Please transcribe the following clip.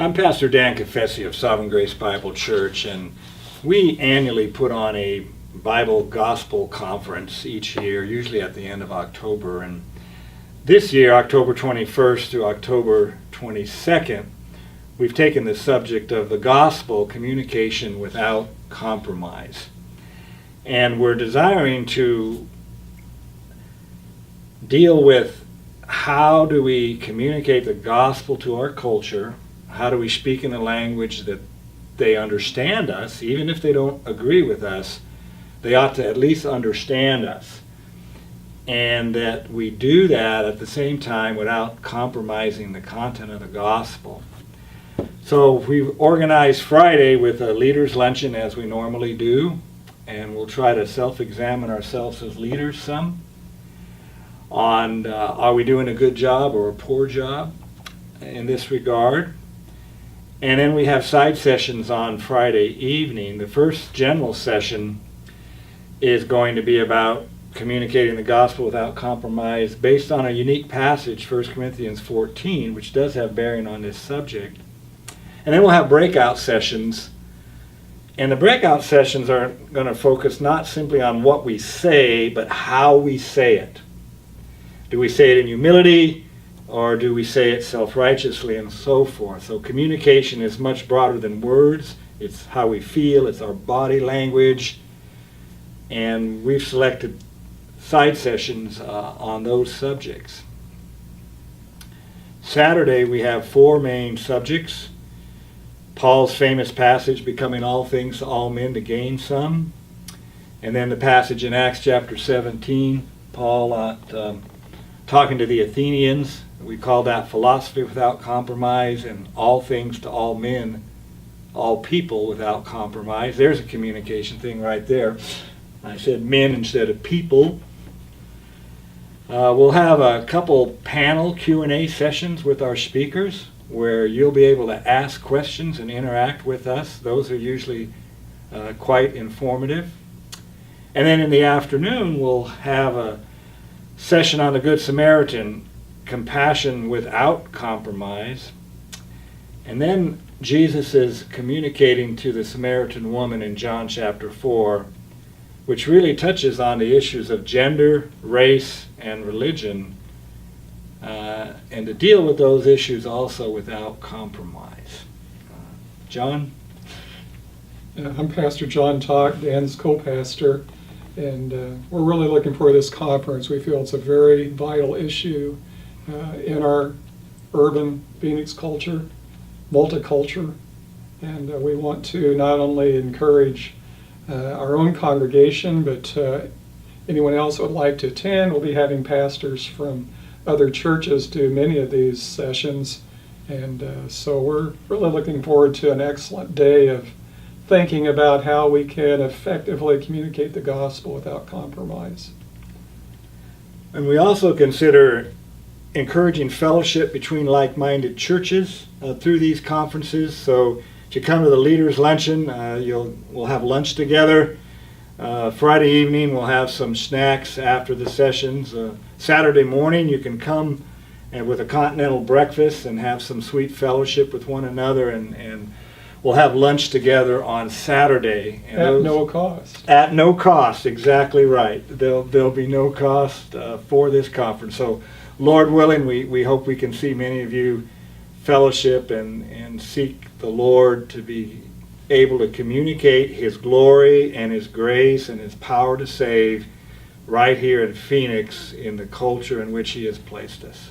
I'm Pastor Dan Confessi of Sovereign Grace Bible Church, and we annually put on a Bible Gospel Conference each year, usually at the end of October. And this year, October 21st through October 22nd, we've taken the subject of the gospel communication without compromise. And we're desiring to deal with how do we communicate the gospel to our culture. How do we speak in a language that they understand us? Even if they don't agree with us, they ought to at least understand us. And that we do that at the same time without compromising the content of the gospel. So we've organized Friday with a leaders' luncheon as we normally do. And we'll try to self-examine ourselves as leaders some on are we doing a good job or a poor job in this regard. And then we have side sessions on Friday evening. The first general session is going to be about communicating the gospel without compromise based on a unique passage, 1 Corinthians 14, which does have bearing on this subject. And then we'll have breakout sessions. And the breakout sessions are going to focus not simply on what we say, but how we say it. Do we say it in humility? Or do we say it self-righteously, and so forth? So communication is much broader than words. It's how we feel, it's our body language. And we've selected side sessions on those subjects. Saturday we have four main subjects. Paul's famous passage, becoming all things to all men to gain some. And then the passage in Acts chapter 17, Paul talking to the Athenians. We call that philosophy without compromise, and all things to all men, all people without compromise. There's a communication thing right there. I said men instead of people. We'll have a couple panel Q&A sessions with our speakers where you'll be able to ask questions and interact with us. Those are usually quite informative. And then in the afternoon, we'll have a session on the Good Samaritan, compassion without compromise. And then Jesus is communicating to the Samaritan woman in John chapter 4, which really touches on the issues of gender, race, and religion, and to deal with those issues also without compromise. John? I'm Pastor John Talk, Dan's co-pastor, and we're really looking for this conference. We feel it's a very vital issue in our urban Phoenix culture, multiculture, and we want to not only encourage our own congregation, but anyone else that would like to attend. We'll be having pastors from other churches do many of these sessions, and so we're really looking forward to an excellent day of thinking about how we can effectively communicate the gospel without compromise. And we also consider encouraging fellowship between like-minded churches through these conferences. So if you come to the leaders' luncheon, we'll have lunch together. Friday evening we'll have some snacks after the sessions. Saturday morning you can come with a continental breakfast and have some sweet fellowship with one another, and we'll have lunch together on Saturday. And At no cost. At no cost, exactly right. There'll be no cost for this conference. So Lord willing, we hope we can see many of you fellowship and seek the Lord to be able to communicate His glory and His grace and His power to save right here in Phoenix in the culture in which He has placed us.